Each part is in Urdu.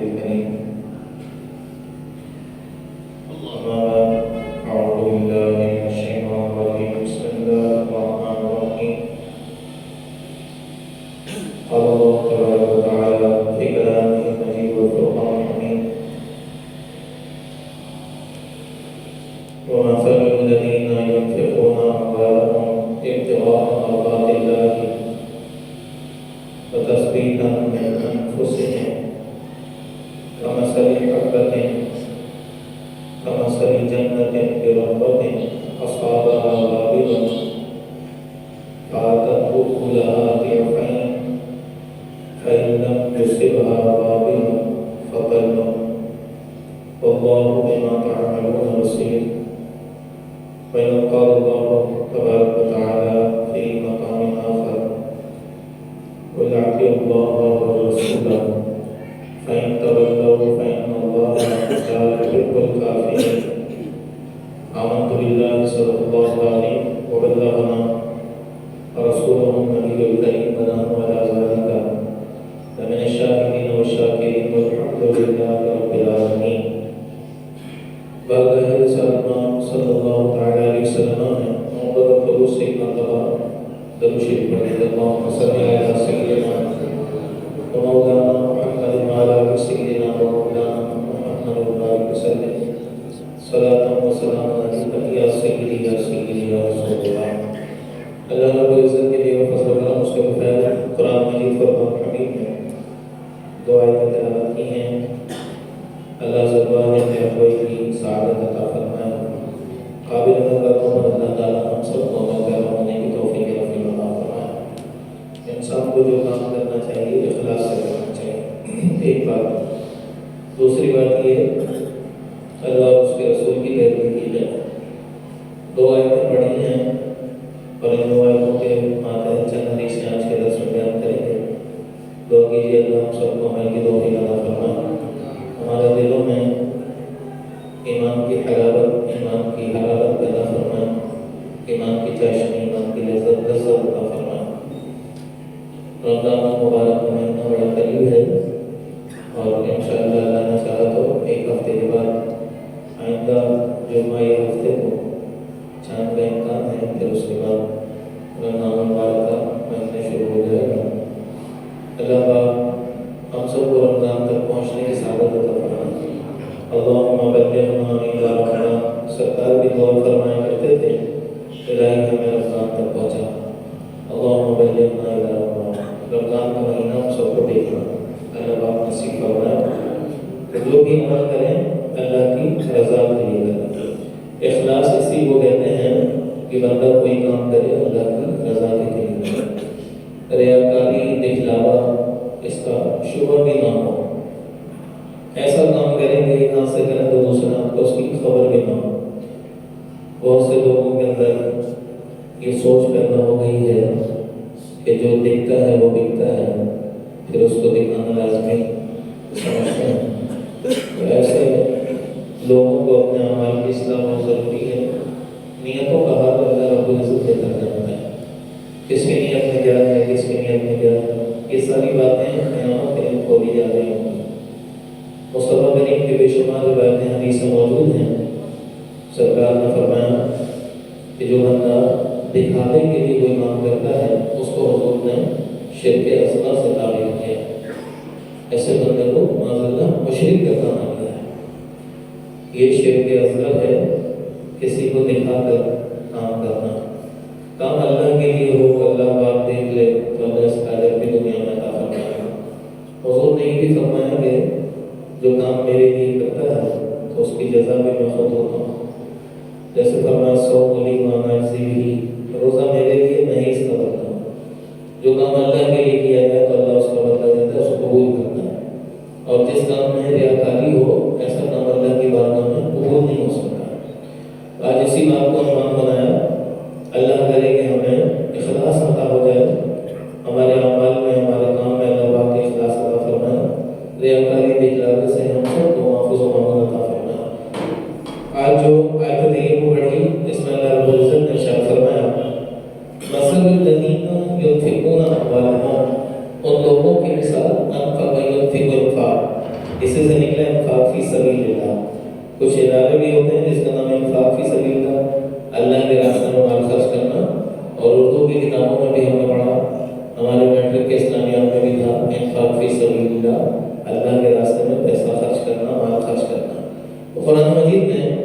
الكريم. أما بعد، أعوذ بالله من الشيطان الرجيم. بسم الله الرحمن الرحيم. قال الله تبارك وتعالى في كلامه المجيد والفرقان الحميد: ومثل الذين ينفقون أموالهم ابتغاء مرضات الله وتثبيتا من أنفسهم كمثل جنة بربوة أصابها وابل فآتت أكلها ضعفين فإن لم يصبها وابل فطل والله بما تعملون بصير. وإذ قال الله تبارك وتعالى في مقام آخر: قل أطيعوا الله والرسول فإن تولوا فإن الله لا يحب الكافرين. آمنت بالله صدق الله العظيم وبلغنا رسوله النبي الكريم ونحن على ذلك لمن الشاهدين والشاكرين والحمد لله رب العالمين. بارگاہ رسالت صلی اللہ تعالی علیہ وسلم نے محمد خلوص سے مرتبہ درود شریف پڑھیں: اللہم صلی علی سیدنا ومولانا محمد وعلی آل سیدنا ومولانا محمد وبارک وسلم صلاۃ و سلام علیک یا سیدی یا سیدی یا رسول اللہ. اللہ رب العزت کے لیے فضل و کرم اس کے بغیر قرآن مجید فرقان حمید میں دو آیتیں تلاوت کی ہیں. اللہ زبان ہے کوئی کی سعادت عطا فرمائے. قابل نظروں اللہ تعالیٰ ہم سب کو مغفرت ہونے کی توفیق رفیع عطا فرمائے. انسان کو جو کام کرنا چاہیے اخلاص سے کرنا چاہیے، ایک بات. دوسری بات یہ اللہ اور اس کے رسول کی پیروی کی جائے. دو آیتیں پڑھی ہیں اور ان دو آیتوں کے ماتحت چند حدیثیں آج کے درس میں بیان کریں گے. دعا کیجیے اللہ ہم سب کو عمل کی توفیق عطا فرمائے. ہمارے دلوں میں ایمان کی حرارت پیدا فرمائے، ایمان کی چاشنی، ایمان کی لذت عطا فرمائے. رمضان مبارک مہینہ بڑا قریب ہے اور انشاءاللہ اللہ نے چاہا تو ایک ہفتے کے بعد آئندہ جمعہ یہ ہفتے کو چاند کا امکان ہے، پھر اس کے بعد رمضان مبارک کا مہینہ شروع ہو جائے گا. اللہ پاک ہم سب کو رمضان تک پہنچنے کی سعادت عطا فرمائے. اللہم بلغنا اذا رمضان. سرکار بھی دعا فرمایا کرتے تھے الہی ہمیں رمضان تک پہنچا. اللہم بلغنا اذا رمضان. رمضان کا مہینہ ہم سب کو دیکھنا اللہ پاک نصیب فرمائے. جو بھی عمل کریں اللہ کی رضا کے لیے کریں. اخلاص اسی کو کہتے ہیں کہ بندہ کوئی کام کرے اللہ کی رضا کے لیے کرے. ریاکاری، دکھلاوا اس کا شبہ بھی نہ ہو. ایسا کام کریں گے یہاں سے کریں تو دوسرا آپ کو اس کی خبر بھی نہ ہو. بہت سے لوگوں کے اندر یہ سوچ پیدا ہو گئی ہے کہ جو دکھتا ہے وہ بکتا ہے، پھر اس کو دکھانا لازمی سمجھتے ہیں. تو ایسے لوگوں کو اپنے اعمال کی اصلاح بہت ضروری ہے. نیتوں کا حال اللہ رب العزت بہتر جانتا ہے. کس کی نیت میں کیا ہے، کس کی نیت میں کیا ہے، یہ ساری باتیں قیامت کے دن کھولی جا رہی ہوں. مصطفیٰ کریم کے بے شمار روایتیں حدیثیں موجود ہیں. سرکار نے فرمایا کہ جو بندہ دکھاوے کے لیے کوئی کام کرتا ہے اس کو حضور نے شرک اصغر سے تعبیر کیا. ایسے بندے کو معاذ اللہ مشرک کا کام کیا ہے. یہ شرک اصغر ہے، کسی کو دکھا کر کام کرنا. کام اللہ کے لیے ہو، اللہ پاک دیکھ لے تو اللہ اس کا اجر بھی دنیا میں عطا فرمائے گا. حضور نے یہ بھی فرمایا کہ جو کام میرے لیے کرتا ہے تو اس کی جزا بھی میں خود ہوتا ہوں. جیسے فرمایا صوم لی وانا اجزی بہ، روزہ میرے لیے میں ہی اس کا بدلہ ہوں. جو کام اللہ کے لیے کیا جائے تو اللہ اس کا بدلہ دیتا ہے، اس کو قبول کرتا ہے. اور جس کام میں ریاکاری ہو ایسا کام اللہ کی بارگاہ میں قبول نہیں ہو سکتا. آج اسی بات کو عنوان بنایا. اللہ کرے کہ ہمیں اخلاص عطا ہو جائے ہمارے اعمال میں، ہمارے کام میں. اللہ پاک کے اخلاص عطا فرمائے. ریاکاری دکھلاوے سے ہم سب کو محفوظ و مامون عطا فرمائے. آج جو آیت طیبہ پڑھی اس میں اللہ رب العزت نے ارشاد فرمایا: مثل الذین ينفقون اموالهم، ان لوگوں کی مثال انفق ينفق انفاق، اسی سے نکلا انفاق فی سبیل اللہ۔ کچھ ادارے بھی ہوتے ہیں جس کا نام ہے انفاق فی سبیل اللہ، اللہ کے راستے میں مال خرچ کرنا، اور اردو کی کتابوں میں بھی ہم نے پڑھا، ہمارے میٹرک کے اسلامیات میں بھی تھا انفاق فی سبیل اللہ، اللہ کے راستے میں پیسہ خرچ کرنا، مال خرچ کرنا۔ تو قرآن مجید میں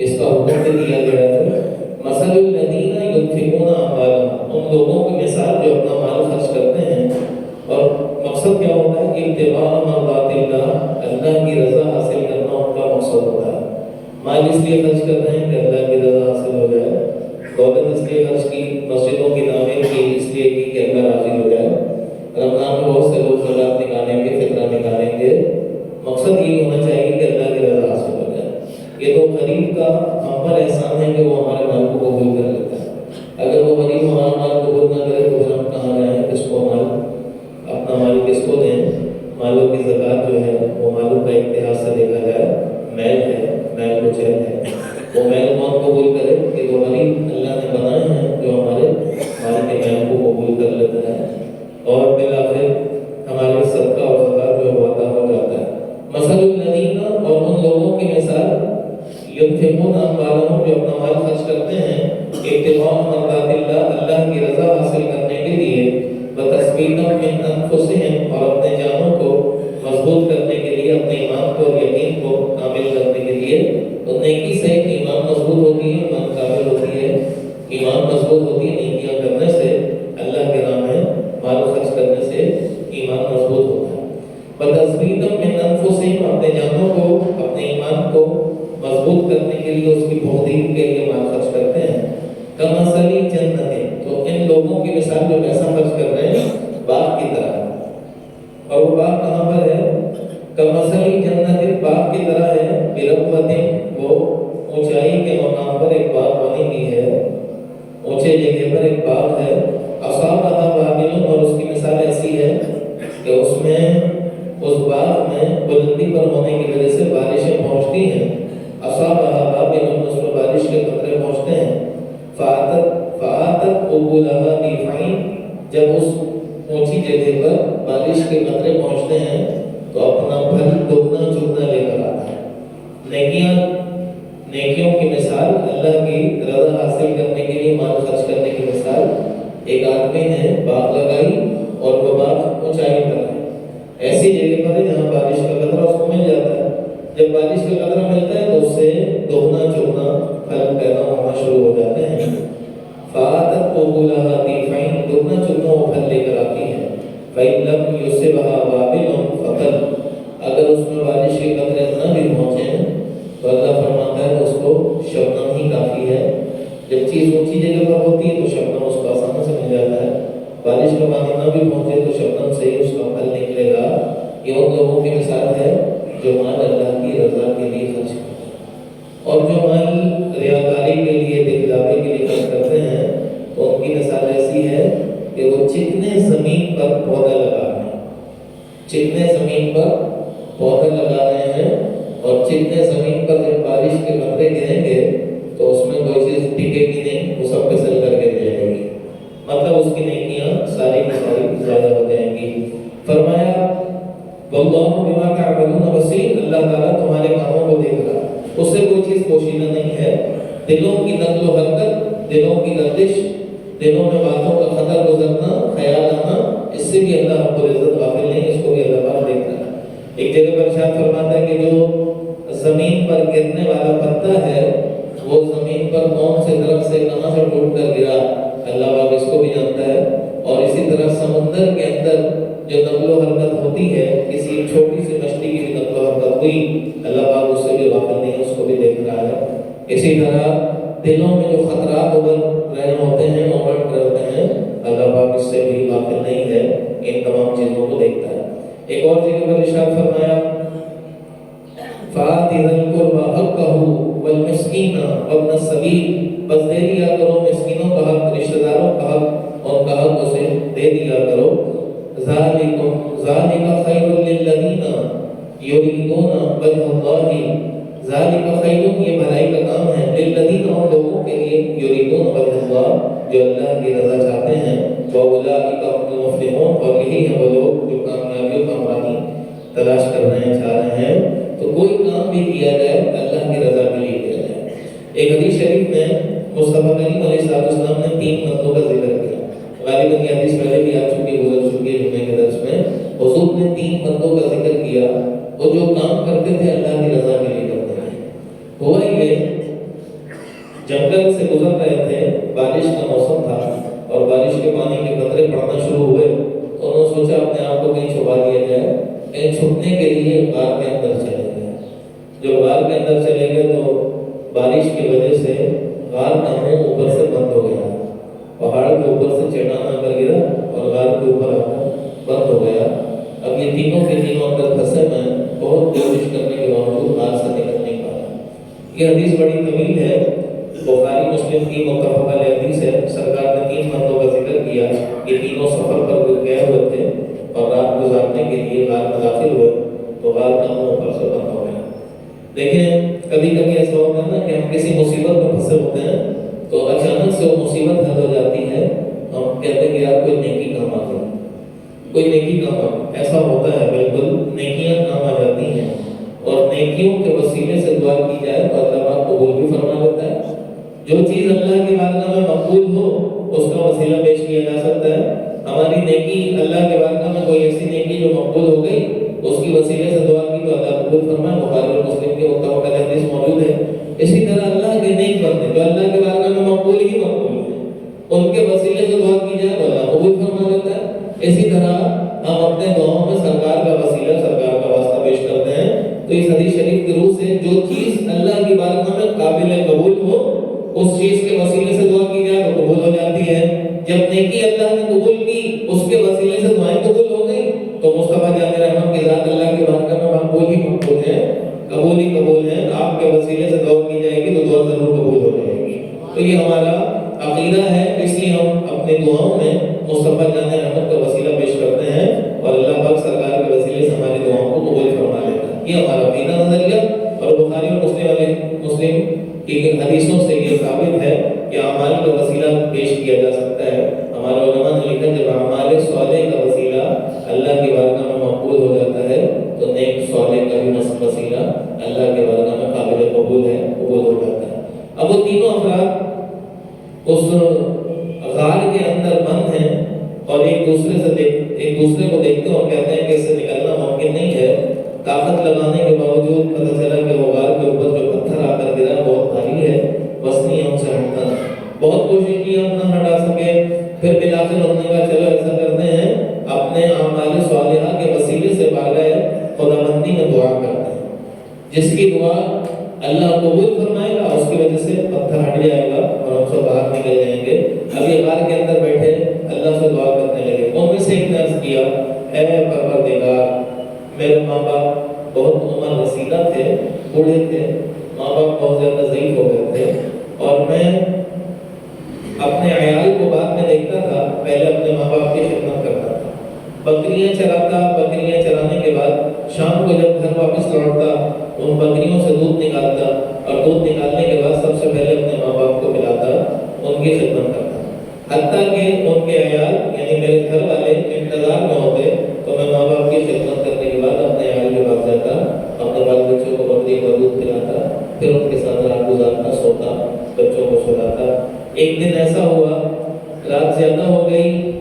اس کا حکم بھی دیا گیا ہے، مثل الذین ينفقون اموالهم، ان لوگوں کی مثال جو اپنا مال خرچ کرتے ہیں، اور مقصد کیا ہوتا ہے؟ ابتغاء مرضات اللہ، اللہ کی رضا حاصل کرنا ان کا مقصد ہوتا ہے۔ مال اس لیے خرچ کر رہے ہیں کہ اللہ کی رضا حاصل ہو جائے، دولت اس لیے خرچ کی، مسجدوں کی تعمیر کی اس لیے کی کہ اللہ راضی ہو جائے، رمضان میں بہت سے لوگ زکات نکالیں گے، فطرہ نکالیں گے، مقصد یہ ہونا چاہیے کہ اللہ کی رضا حاصل ہو جائے۔ یہ تو غریب کا ہم پر احسان ہے کہ وہ ہمارے مال کو قبول کر لیتا ہے۔ اگر وہ غریب ہمارا مال قبول نہ کرے تو پھر ہم کہاں جائیں، کس کو مال، اپنا مال کس کو دیں؟ مالوں کی زکات جو ہے وہ مالوں کا اتحاد سے دیکھا جائے میل ہے، میل کو چین ہے، وہ میل کون قبول کرے کہ جو غریب اللہ نے بنائے ہیں جو ہمارے مال کے میل کو قبول کر لیتا ہے، اور بالآخر ہمارے صدقہ اور زکات جو ہے ادا ہو جاتا ہے۔ مثل الذین، اور ان لوگوں کی مثال، ينفقون اموالهم، جو اپنا مال خرچ کرتے ہیں، ابتغاء مرضات اللہ، اللہ کی رضا حاصل کرنے کے لیے، وتثبیتا من انفسهم، اور اپنے جانوں کو مضبوط کرنے کے لیے، اپنے ایمان کو اور یقین کو کامل کرنے کے لیے۔ تو نیکی سے ایمان مضبوط ہوتی ہے، ایمان کامل ہوتی ہے، ایمان مضبوط ہوتی ہے نیکیاں کرنے سے، اللہ کے نام ہے مال خرچ کرنے سے ایمان مضبوط ہوتا ہے۔ وتثبیتا من انفسهم، اپنے جانوں کو، اپنے ایمان کو مضبوط کرنے کے لیے، اس کی بحدید کے لیے مال خرچ کرتے ہیں۔ کمثل جنت، تو ان لوگوں کی مثال جو پیسہ خرچ کر رہے ہیں باغ کی طرح، اور وہ باغ کہاں پر ہے؟ کمثل جنت، باغ کی طرح ہے، بربوۃ، وہ اونچائی کے مقام پر ایک باغ بنی ہوئی ہے، اونچے جگہ پر ایک باغ ہے، اصابھا وابل، اور اس کی مثال ایسی ہے کہ اس میں، اس باغ میں بلندی پر ہونے کی وجہ سے بارشیں پہنچتی ہیں، اصابھا وابل، اس پر بارش کے قطرے پہنچتے ہیں، فآتت اکلھا ضعفین، جب اس اونچی جگہ پر بارش کے قطرے پہنچتے ہیں تو اپنا پھل دگنا چگنا لے کر آتا ہے۔ نیکیوں کی مثال، اللہ کی رضا حاصل کرنے کے لیے مال خرچ کرنے کی مثال، ایک آدمی نے باغ لگائی اور وہ باغ اونچائی پر ہے، ایسی جگہ پر ہے جہاں بارش کا قطرہ اس کو مل جاتا ہے، جب بارش کا قطرہ ملتا ہے تو اس سے دگنا چگنا پھل پیدا ہونا شروع ہو جاتے ہیں۔ فآتت اکلھا ضعفین، دگنا چگنا وہ پھل لے کر آتی ہے۔ فإن لم يصبها وابل فطل، اگر اس میں بارش کے قطرے نہ بھی پہنچے تو اللہ فرماتا ہے اس کو شبنم ہی کافی ہے۔ جب چیز اونچی جگہ پر ہوتی ہے تو شبنم اس کو آسانی سے مل جاتا ہے، بارش کا پانی نہ بھی پہنچے تو شبنم سے ہی اس کا پھل نکلے گا۔ یہ ان لوگوں کی مثال ہے جو مال اللہ کی رضا کے لیے خرچ کرتے ہیں، اور جو مال ریاکاری کے لیے، دکھلاوے کے لیے خرچ کرتے ہیں تو ان کی مثال ایسی ہے کہ وہ چکنے زمین پر پودا لگا رہے ہیں، چکنے زمین پر پودا لگا رہے ہیں، اور چکنے زمین پر جب بارش کے قطرے گریں گے تو اس میں کوئی چیز ٹکے گی نہیں، وہ سب پھسل کر گر جائے گی، مطلب اس کی نیکیاں ساری کی ساری ضائع ہو جائیں گی۔ فرمایا واللہ بما تعملون بصیر، اللہ تعالیٰ تمہارے کاموں کو دیکھ رہا ہے، اس سے کوئی چیز پوشیدہ نہیں ہے۔ دلوں کی نقل و حرکت، دلوں کی گردش، دلوں میں باتوں کا خطر گزرنا، خیال آنا، اس سے بھی اللہ رب العزت غافل نہیں، اس کو بھی اللہ تعالیٰ دیکھ رہا ہے۔ ایک جگہ پر ارشاد فرماتا ہے کہ جو زمین پر گرنے والا پتا ہے وہ زمین پر کون سے درخت سے کہاں سے ٹوٹ کر گرا، اللہ پاک اس کو بھی جانتا ہے۔ اور اسی طرح سمندر کے اندر جو نقل و حرکت ہوتی ہے، کسی چھوٹی سی مچھلی کی بھی نقل و حرکت ہوئی، اللہ پاک اس سے بھی غافل نہیں، اس کو بھی دیکھ رہا ہے۔ اسی طرح دلوں میں جو خطرات ابھر رہے ہوتے ہیں، امڑ رہے ہوتے ہیں، اللہ پاک اس سے بھی غافل نہیں ہے، ان تمام چیزوں کو دیکھتا ہے۔ ایک اور جگہ پر ارشاد فرمایا فَآتِ ذَا الْقُرْبَىٰ حَقَّهُ وَالْمِسْكِينَ وَابْنَ السَّبِيلِ، بس دے دیا کرو مسکینوں کا حق، رشتہ داروں کا حق، ان کا حق اسے دے دیا کرو۔ ذَلِكَ خَيْرٌ لِّلَّذِينَ يُرِيدُونَ وَجْهَ اللَّهِ، ذَلِكَ خَيْرٌ، یہ بھلائی کا کام ہے، لِّلَّذِينَ، ان لوگوں کے لیے، يُرِيدُونَ وَجْهَ اللَّهِ، جو اللہ کی رضا چاہتے ہیں، وَأُولَٰئِكَ هُمُ الْمُفْلِحُونَ، اور یہی ہیں وہ لوگ جو کامیابی و کامیابی تلاش کر رہے ہیں، چاہ رہے ہیں۔ وہ جو کام کرتے تھے اللہ کی رضا کے لیے کرتے تھے۔ ہوا یہ جنگل سے گزر رہے تھے، بارش کا موسم تھا اور بارش کے پانی کے قطرے پڑنا شروع ہوئے، تو انہوں نے سوچا اپنے آپ کو کہیں چھپا دیا جائے۔ کہیں چھپنے کے لیے غار کے اندر چلے گئے۔ جب غار کے اندر چلے گئے تو بارش کی وجہ سے غار کا منہ اوپر سے بند ہو گیا، پہاڑ کے اوپر سے چٹان آ کر گرا اور غار کے اوپر آ کر بند ہو گیا۔ اب یہ تینوں کے تینوں اندر پھنسے میں بہت کوشش کرنے کے باوجود غار سے نکل نہیں پایا۔ یہ حدیث بڑی طویل ہے، بخاری مسلم کی متفق علیہ حدیث ہے۔ سرکار نے 3 بندوں کا ذکر کیا، یہ تینوں سفر پر گئے ہوئے تھے اور رات گزارنے کے لیے غار میں داخل ہوئے تو غار کا منہ اوپر سے بند ہو گیا۔ دیکھیں کبھی کبھی ایسا ہوتا ہے نا کہ ہم کسی مصیبت میں پھنسے ہوتے ہیں تو اچانک سے وہ مصیبت حل ہو جاتی ہے، ہم کہتے ہیں کہ یار کوئی نیکی کام آ گئی، کوئی نیکی کام آ گئی۔ ایسا ہوتا ہے، بالکل نیکیاں کام آ جاتی ہیں اور نیکیوں کے وسیلے سے دعا کی جائے تو اللہ پاک قبول بھی فرما لیتا ہے۔ جو چیز اللہ کی بارگاہ میں مقبول ہو اس کا وسیلہ پیش کیا جا سکتا ہے۔ ہماری نیکی اللہ کے بارگاہ میں کوئی ایسی نیکی جو مقبول ہو گئی، اس کی وسیلے سے دعا کی تو اللہ قبول فرمائے۔ بخاری اور مسلم کے متفق علیہ حدیث موجود ہے۔ اسی طرح اللہ کے نیک بندے جو اللہ کے بارگاہ میں مقبول ہی مقبول ہیں، ان کے وسیلے سے دعا کی جائے تو اللہ قبول فرما لیتا ہے۔ اسی طرح ہم اپنے دعاؤں میں سرکار کا وسیلہ، سرکار کا واسطہ پیش کرتے ہیں تو اس حدیث شریف کی روح سے جو چیز اللہ کی بارگاہ میں قابل قبول ہو اس چیز کے وسیلے سے دعا کی جائے تو قبول ہو جاتی ہے۔ جب نیکی اللہ نے قبول کی، اس کے وسیلے سے دعائیں قبول ہو گئی تو مصطفیٰ جان رحمت کی ذات اللہ کی بارگاہ میں مقبول ہی مقبول ہے، قبول ہی قبول ہے۔ آپ کے وسیلے سے دعا کی جائے گی تو دعا ضرور قبول ہو جائے گی۔ تو یہ ہمارا عقیدہ ہے، اس لیے ہم اپنی دعاؤں میں مصطفیٰ جان رحمت کا وسیلہ پیش کرتے ہیں اور اللہ پاک سرکار کے وسیلے سے ہماری دعاؤں کو قبول فرما لیتا ہے۔ یہ ہمارا عقیدہ نظریہ، اور بخاری اور مسلم کی حدیثوں سے یہ ثابت ہے کہ اعمال کا وسیلہ پیش کیا جا سکتا ہے۔ ہمارے علماء نے لکھا جب اعمال صالح کا وسیلہ اللہ کی بارگاہ میں مقبول ہو جاتا ہے تو نیک صالح کا بھی وسیلہ اللہ کے بارگاہ میں قابل قبول ہے، قبول ہو جاتا ہے۔ اب وہ تینوں افراد اس غار کے اندر بند ہیں اور ایک دوسرے کو دیکھتے ہیں اور کہتے ہیں کہ اس سے نکلنا ممکن نہیں ہے۔ طاقت لگانے کے باوجود پتہ چلا کہ وہ غار کے اوپر جو پتھر آ کر گرا بہت بھاری ہے، بس نہیں ہم سے ہٹتا۔ بہت کوشش کی ہم نہ ہٹا سکے، پھر بلاخر ہم نے کہا چلو ایسا کرتے ہیں، اپنے اعمال صالحہ کے وسیلے سے بارگاہ خداوندی میں دعا کرتے ہیں، جس کی دعا اللہ قبول فرمائے گا اس کی وجہ سے پتھر ہٹ جائے گا اور ہم سب باہر نکل جائیں گے۔ اب یہ غار کے اندر بیٹھے اللہ سے دعا کرنے لگے۔ ان میں سے ایک نے عرض کیا، اے پروردگار، میرے ماں باپ بہت عمر رسیدہ تھے، بوڑھے تھے، ماں باپ بہت زیادہ ضعیف ہو گئے تھے اور میں اپنے عیال کو بعد میں دیکھتا تھا، پہلے اپنے ماں باپ کی خدمت کرتا تھا، بکریاں چراتا، بکریاں چرانے کے بعد شام کو جب گھر واپس لوٹتا ان بکریوں سے دودھ نکالتا اور دودھ نکالنے کے بعد سب سے پہلے اپنے ماں باپ کو پلاتا، ان کی خدمت کرتا، حتیٰ کہ ان کے عیال یعنی میرے گھر والے انتظار میں ہوتے تو میں ماں باپ کی خدمت کرنے کے بعد اپنے عیال کے پاس جاتا، اپنے بال بچوں کو بکری کا دودھ پلاتا، پھر ان کے ساتھ رات گزارتا، سوتا، بچوں کو سلاتا۔ ایک دن ایسا ہوا، رات زیادہ ہو گئی،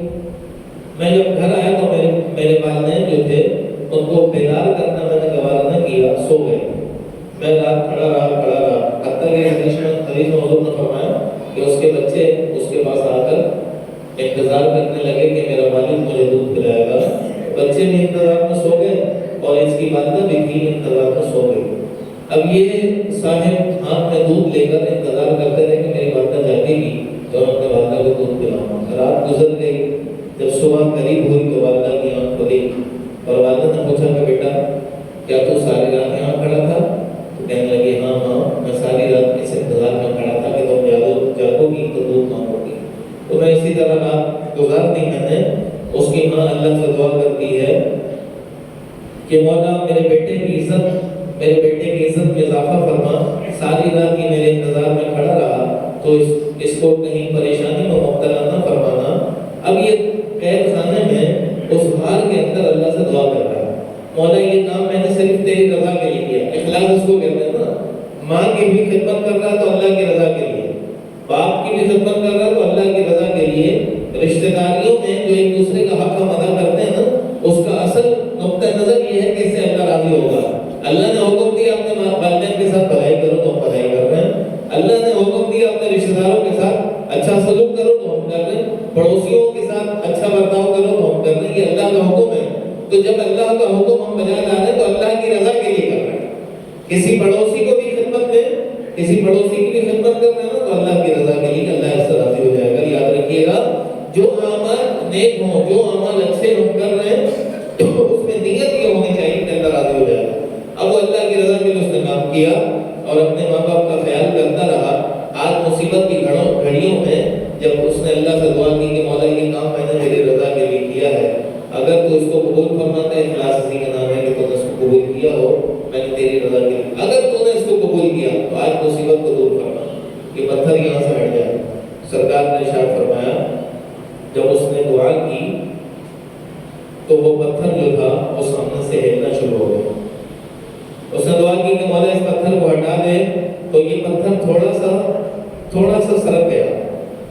میں جب گھر آیا تو میرے والدین جو تھے ان کو بیدار کرنا میں نے گوارا نہ کیا، سو گئے۔ میں رات کھڑا رہا، حتیٰ کہ حدیث میں حضور نے فرمایا کہ اس کے بچے اس کے پاس آ کر انتظار کرنے لگے کہ میرا والد مجھے دودھ پلائے گا۔ بچے بھی انتظار میں سو گئے اور اس کی والدہ بھی انتظار میں سو گئی۔ اب یہ صاحب ہاتھ میں دودھ لے کر انتظار کرتے رہے کہ میری والدہ جاگے گی تو میں اپنے والدہ کو دودھ پلاؤں۔ رات گزر گئی، جب صبح قریب ہوئی تو والدہ کی آنکھ کھلی اور والدہ نے پوچھا کہ بیٹا کیا تو ساری رات یہاں کھڑا تھا؟ تو کہنے لگے ہاں میں ساری رات اس انتظار میں کھڑا تھا کہ تم جاگو گی تو دودھ مانگو گی۔ تو میں اسی طرح رات گزار دی میں نے۔ اس کی ماں اللہ سے دعا کرتی ہے کہ مولا میرے بیٹے کی عزت میں اضافہ فرما، ساری رات یہ میرے انتظار میں کھڑا رہا تو اس کو کہیں پریشانی میں مبتلا نہ فرمانا۔ اب یہ قید خانے میں اس غار کے اندر اللہ سے دعا کر رہا ہے، مولا یہ کام میں نے صرف تیری رضا کے لیے کیا۔ اخلاص اس کو کہتے ہیں نا، ماں کی بھی خدمت کر رہا تو اللہ کی رضا کے لیے، باپ کی بھی خدمت کر رہا تو اللہ کی رضا کے لیے۔ رشتہ داریوں میں جو ایک دوسرے کا حق ہم ادا کرتے ہیں نا، اس کا اصل نقطہ نظر یہ ہے کہ اس سے اللہ راضی ہوگا۔ پڑوسیوں کے ساتھ اچھا برتاؤ کرو تو ہم کر رہے ہیں، یہ اللہ کا حکم ہے، تو جب اللہ کا حکم ہم بجا لا رہے ہیں تو اللہ کی رضا کے لیے کر رہے ہیں۔ کسی پڑوسی کو بھی خدمت میں، کسی پڑوسی کی بھی خدمت کر رہے ہیں تو اللہ کی رضا کے لیے، اللہ اس سے راضی ہو جائے گا۔ یاد رکھیے گا، جو اعمال نیک ہوں، جو اعمال اچھے ہم کر رہے ہیں تو اس میں نیت یہ ہونی چاہیے کہ اللہ راضی ہو جائے گا۔ اب وہ اللہ کی رضا کے لیے اس نے کام کیا اور اپنے ماں باپ کا خیال کرتا رہا۔ آج مصیبت کی گھڑیوں میں جب اس نے اللہ سے دعا کی کہ مولا یہ کام میں نے تیری رضا کے لیے کیا ہے، اگر تو اس کو قبول فرماتا ہے، اخلاص اسی کا نام ہے کہ تو نے اس کو قبول کیا ہو، میں نے تیری رضا کے لیے، اگر تو نے اس کو قبول کیا تو آج مصیبت کو دور فرما، یہ پتھر یہاں سے ہٹ جائے۔ سرکار نے ارشاد فرمایا جب اس نے دعا کی تو وہ پتھر جو تھا وہ سامنے سے ہلنا شروع ہو گیا۔ اس نے دعا کی کہ مولا اس پتھر کو ہٹا دے، تو یہ پتھر تھوڑا سا سرک گیا،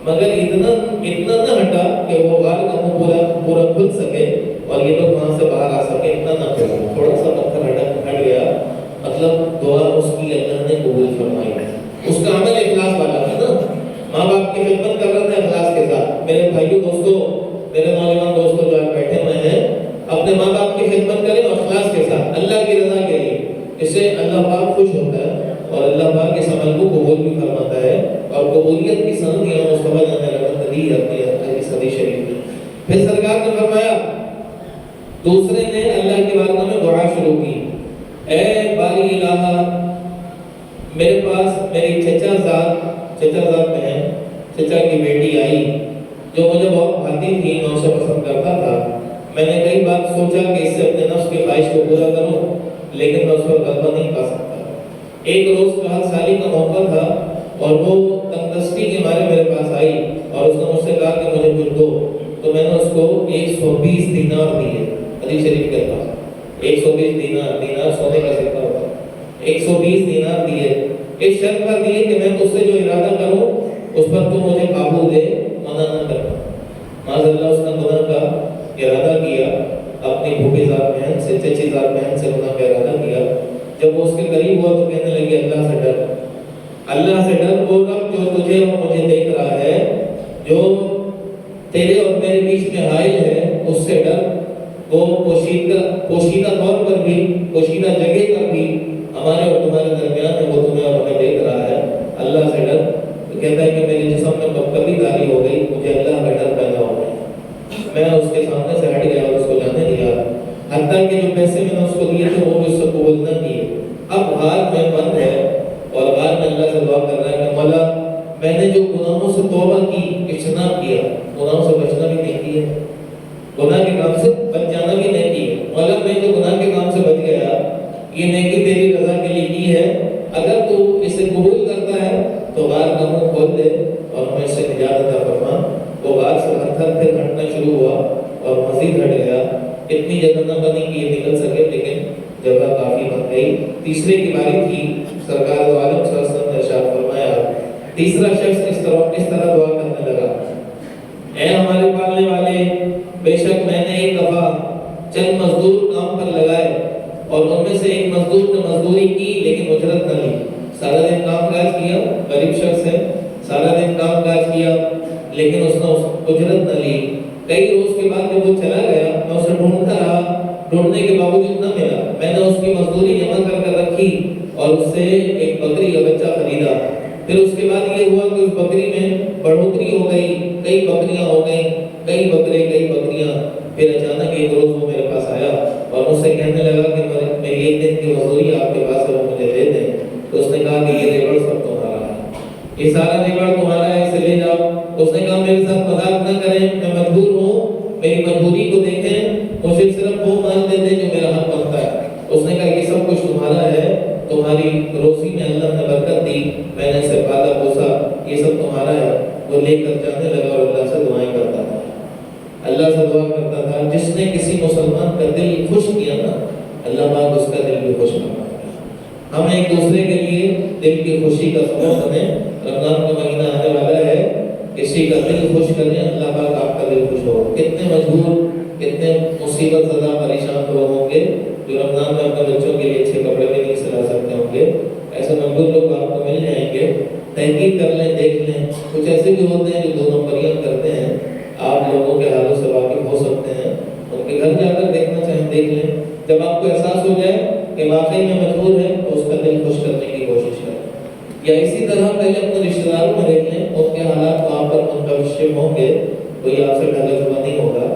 مگر اتنا نہ ہٹا کہ وہ غار کا منہ پورا کھل سکے اور یہ لوگ وہاں سے باہر آ سکے، اتنا نہ کھلا، تھوڑا سا پتھر ہٹ گیا، مطلب دعا اس کی اللہ نے قبول فرمائی۔ اس کا عمل اخلاص والا تھا نا، ماں باپ کی خدمت کر رہا تھا اخلاص کے ساتھ۔ میرے بھائیوں دوستوں، میرے نوجوان دوستوں جو آج بیٹھے ہوئے ہیں، اپنے ماں باپ کی خدمت کریں اور اخلاص کے ساتھ اللہ کی رضا کے لیے، اس سے اللہ پاک خوش ہوتا ہے اور اللہ پاک اس عمل کو قبول بھی فرماتا ہے۔ اور قبولیت کی سند یہاں مصطفیٰ نے رحمت دی اپنی حدیث شریف میں۔ پھر سرکار نے فرمایا، دوسرے نے اللہ کی بارگاہ میں دعا شروع کی، اے باری الہ، میرے پاس میری چچا زاد بہن، چچا کی بیٹی آئی جو مجھے بہت بھاتی تھی، میں اسے پسند کرتا تھا۔ میں نے کئی بار سوچا کہ اس سے اپنے نفس کی خواہش کو پورا کروں، لیکن میں اس پر غلبہ نہیں پا سکتا۔ ایک روز 4 سالی کا موقع تھا اور وہ تندرستی کے مارے میرے پاس آئی اور اس نے مجھ سے کہا کہ مجھے کچھ دو، تو میں نے اس کو 120 دینار دیے۔ حدیث شریف کے پاس 120 دینار سونے کا سکہ ہوتا ہے، 120 دینار دیے، اس شرط پر دیے کہ میں اس سے جو ارادہ کروں اس پر تو مجھے قابو دے، منع نہ کرنا۔ معاذ اللہ اس نے گناہ کا ارادہ کیا، اپنی بھوپی ذات بہن سے، چچی ذات بہن سے گناہ کا ارادہ کیا۔ جب وہ اس کے قریب ہوا تو کہنے لگی اللہ سے ڈر، اللہ سے ڈر، وہ رب جو تجھے اور مجھے دیکھ رہا ہے، جو تیرے اور میرے بیچ میں حائل ہے، اس سے ڈر۔ وہ پوشیدہ طور پر بھی، پوشیدہ جگہ پر بھی ہمارے اور تمہارے درمیان ہے، وہ تمہیں اور ہمیں دیکھ رہا ہے، اللہ سے ڈر۔ تو کہتا ہے کہ میرے جسم میں کبھی داری ہو گئی، مجھے اللہ کا ڈر پیدا ہو گیا، میں اس کے سامنے سے ہٹ گیا اور اس کو جانے دیا، حتیٰ کہ جو پیسے میں نے اس کو دیے تھے وہ بھی اس سے قبول نہ کیے۔ اب ہار میں بند ہے اور ہار میں اللہ سے دعا کر رہا ہے کہ مولا میں نے جو گناہوں سے توبہ کی، اجتناب کیا، گناہوں سے بچنا بھی نہیں کیا، گناہ کے کام سے بچ جانا بھی نہیں کیا، مولا میں جو گناہ کے کام سے بچ گیا، یہ نیکی تیری رضا کے لیے کی ہے، اگر تو اسے قبول کرتا ہے تو غار کا منہ کھول دے اور ہمیں اس سے نجات عطا فرما۔ وہ غار سے پتھر پھر ہٹنا شروع ہوا اور مزید ہٹ گیا، اتنی جگہ نہ بنی کہ یہ نکل سکے، لیکن جگہ کافی بن گئی۔ تیسرے کی باری تھی، سرکار دو عالم صلی اللہ علیہ وسلم نے ارشاد فرمایا، تیسرا شخص اس طرح دعا کرنے لگا، اے ہمارے پالنے والے، بے شک میں نے ایک دفعہ چند مزدور کام پر لگائے اور ان میں سے ایک مزدور نے مزدوری کی لیکن اجرت نہ لی۔ سارا دن کام کاج کیا، غریب شخص ہے، سارا دن کام کاج کیا لیکن اس نے اجرت نہ لی۔ کئی روز کے بعد جب وہ چلا گیا، میں اسے ڈھونڈتا رہا، ڈھونڈنے کے باوجود نہ ملا۔ میں نے اس کی مزدوری جمع کر رکھی اور اس سے ایک بکری کا بچہ خریدا۔ پھر اس کے بعد یہ ہوا کہ اس بکری میں بڑھوتری ہو گئی، کئی بکریاں ہو گئیں، کئی بکریاں۔ پھر اچانک ایک روز وہ میرے پاس آیا اور مجھ سے کہنے لگا کہ میری ایک دن کی مزدوری آپ کے پاس ہے، وہ مجھے دے دیں۔ تو اس نے کہا کہ یہ ریوڑ سب تمہارا ہے، یہ سارا ریوڑ تمہارا ہے، اسے لے جاؤ۔ اس نے کہا میرے ساتھ مذاق نہ کریں، میں مجبور ہوں، میری مجبوری کو دیکھیں، مجھے صرف وہ مال دے دیں جو میرا حق بنتا ہے۔ اس نے کہا یہ سب کچھ تمہارا ہے، تمہاری روزی میں اللہ نے برکت دی، میں نے اسے پالا پوسا، یہ سب تمہارا ہے۔ وہ لے کر جانے لگا اور اللہ سے دعائیں کرتا تھا، اللہ سے دعا کرتا تھا۔ جس نے کسی مسلمان کا دل خوش کیا نا، اللہ پاک اس کا دل بھی خوش کرتا ہے۔ ہم ایک دوسرے کے لیے دل کی خوشی کا سبب بنیں۔ رمضان کا مہینہ آنے والا ہے، کسی کا دل خوش کریں، اللہ پاک آپ کا دل خوش ہو۔ کتنے مجبور، کتنے مصیبت زدہ پریشان لوگ ہوں گے جو رمضان میں اپنے بچوں کے لیے اچھے کپڑے بھی نہیں سلا سکتے ہوں گے، ایسے مجبور لوگ آپ کو مل جائیں گے۔ تحقیق کر لیں، دیکھ لیں، کچھ ایسے بھی ہوتے ہیں جو 2 نمبریاں کرتے ہیں، میں مجبور ہے تو اس کا دل خوش کرنے کی کوشش کریں، یا اسی طرح پہلے اپنے رشتہ داروں میں دیکھ لیں، ان کے حالات آپ پر منتشر ہوں گے، کوئی آپ سے ڈھگا جھگا نہیں ہوگا،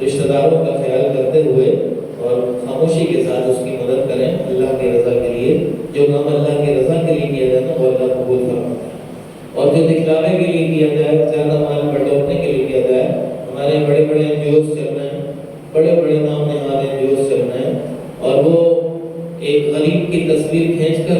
رشتہ داروں کا خیال کرتے ہوئے اور خاموشی کے ساتھ اس کی مدد کریں اللہ کی رضا کے لیے۔ جو کام اللہ کی رضا کے لیے کیا جائے نا وہ اللہ قبول فرماتا ہے، اور جو دکھلاوے کے لیے کیا جائے، زیادہ مال بٹورنے کے لیے کیا جائے، ہمارے بڑے بڑے NGOs چل رہے ہیں، بڑے بڑے نام نہاد NGOs چل رہے ہیں، اور وہ ایک غریب کی تصویر کھینچ کر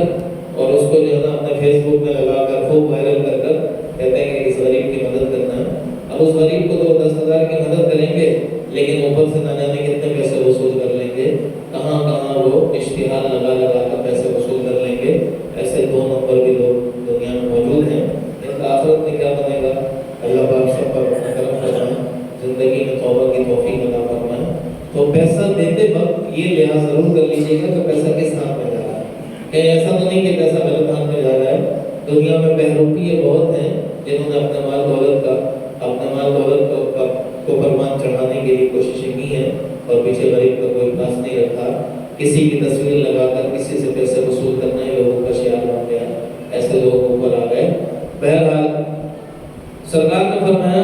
اور اس کو جو ہے نا اپنے فیس بک میں لگا کر خوب وائرل کر کر کہتے ہیں کہ اس غریب کی مدد کرنا ہے۔ اب اس غریب کو تو 10,000 کی مدد کریں گے، لیکن اوپر سے نہ جانے کتنے پیسے وصول کر لیں گے، کہاں کہاں وہ اشتہار لگا لگا کر پیسے وصول کر لیں گے۔ ایسے 2 نمبر بھی لوگ دنیا میں موجود ہیں، ان کا آخرت میں کیا بنے گا؟ اللہ پاک سب پر کرم فرمائے، زندگی میں توبہ کی توفیق عطا فرمائے۔ تو پیسہ دیتے وقت یہ لحاظ ضرور کر لیجیے گا کہ پیسہ کس ہاتھ میں جا رہا ہے، کہیں ایسا تو نہیں کہ پیسہ غلط ہاتھ میں جا رہا ہے۔ دنیا میں بہروپیے بہت ہیں جنہوں نے اپنے مال دولت کو پروان چڑھانے کے لیے کوششیں کی ہیں، اور پیچھے غریب کا کوئی خاص نہیں رکھا، کسی کی تصویر لگا کر کسی سے پیسے وصول کرنا ہی لوگوں کا شعار بن گیا، ایسے لوگ اوپر آ گئے۔ بہرحال سرکار نے فرمایا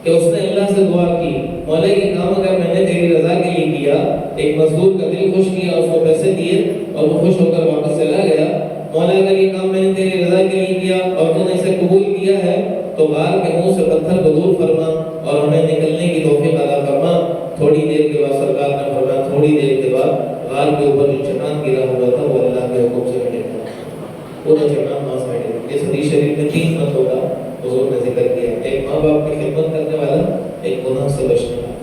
کہ اس نے اللہ سے دعا کی، مولا یہ کام اگر میں نے تیری رضا کے لیے کیا، ایک مزدور کا دل خوش کیا، اس کو پیسے دیے اور وہ خوش ہو کر واپس چلا گیا، مولا اگر یہ کام میں نے تیری رضا کے لیے کیا اور تو نے اسے قبول کیا ہے تو غار کے منہ سے پتھر کو دور فرما اور ہمیں نکلنے کی توفیق عطا فرما۔ تھوڑی دیر کے بعد سرکار نے فرمایا، تھوڑی دیر کے بعد غار کے اوپر جو چٹان گرا ہوا تھا وہ اللہ کے حکم سے ہٹے گا، پورا چٹان وہاں سے ہٹے گا۔ اس حدیث شریف میں 3 مرتبہ کا حضور نے ذکر کیا، ایک ماں باپ کی خدمت کرنے والا، ایک گناہ سے بچنے والا،